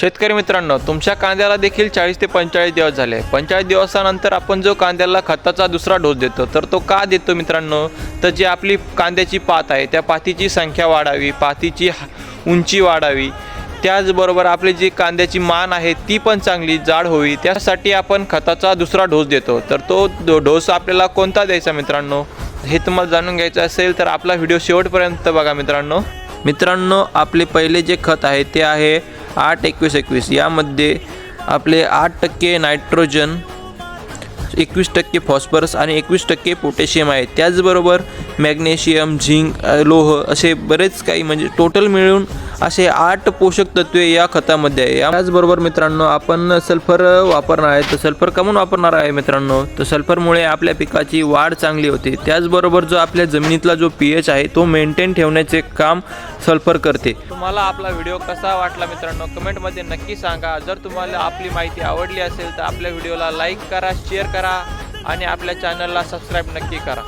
शेतकरी मित्रांनो, तुमच्या कांद्याला देखील 40 ते 45 दिवस झाले. 45 दिवसानंतर आपण जो कांद्याला खताचा दुसरा डोस देतो, तर तो का देतो मित्रांनो? तर जी आपली कांद्याची पात आहे त्या पातीची संख्या वाढावी, पातीची उंची वाढावी, त्याचबरोबर आपली जी कांद्याची मान आहे ती पण चांगली जाड होवी, त्यासाठी आपण खताचा दुसरा डोस देतो. तर तो डोस आपल्याला कोणता द्यायचा मित्रांनो, हे तुम्हाला जाणून घ्यायचं असेल तर आपला व्हिडिओ शेवटपर्यंत बघा मित्रांनो. आपले पहिले जे खत आहे ते आहे 8-21-21. यामध्ये आपले 8% नायट्रोजन, 21% फॉस्फरस आणि 21% पोटॅशियम आहे. त्याचबरोबर मॅग्नेशियम, झिंक, लोह असे बरेच काही, म्हणजे टोटल मिळून असे 8 पोषक तत्वे या खतामध्ये आहे. त्याचबरोबर मित्रांनो आपण सल्फर वापरणार आहे. तर सल्फर कमून वापरणार आहे मित्रांनो? तर सल्फरमुळे आपल्या पिकाची वाढ चांगली होते. त्याचबरोबर जो आपल्या जमिनीतला जो pH आहे तो मेंटेन ठेवण्याचे काम सल्फर करते. तुम्हाला आपला व्हिडिओ कसा वाटला मित्रांनो, कमेंटमध्ये नक्की सांगा. जर तुम्हाला आपली माहिती आवडली असेल तर आपल्या व्हिडिओला लाईक करा, शेअर करा आणि आपल्या चॅनलला सबस्क्राईब नक्की करा.